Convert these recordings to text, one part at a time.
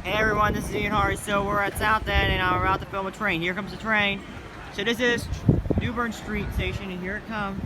Hey everyone, this is Ian Hardy. So we're at South End and I'm about to film a train. Here comes the train. So this is New Bern Street Station and here it comes.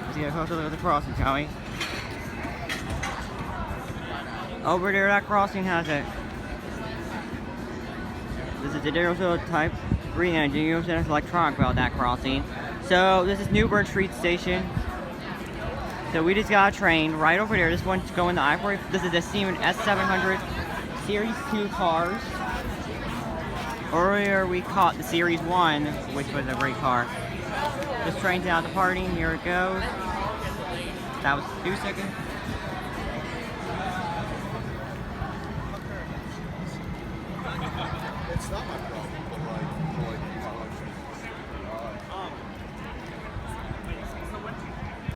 Let's get a closer look at the crossing, shall we? Over there, that crossing has it. This is the digital type 3 engine. You understand it's electronic about that crossing. So this is New Bern Street Station. So we just got a train right over there. This one's going to I-40. This is the Siemens S700 Series 2 cars. Earlier we caught the Series 1, which was a great car. This train's out departing. Here it goes. That was 2 seconds. It's not my problem.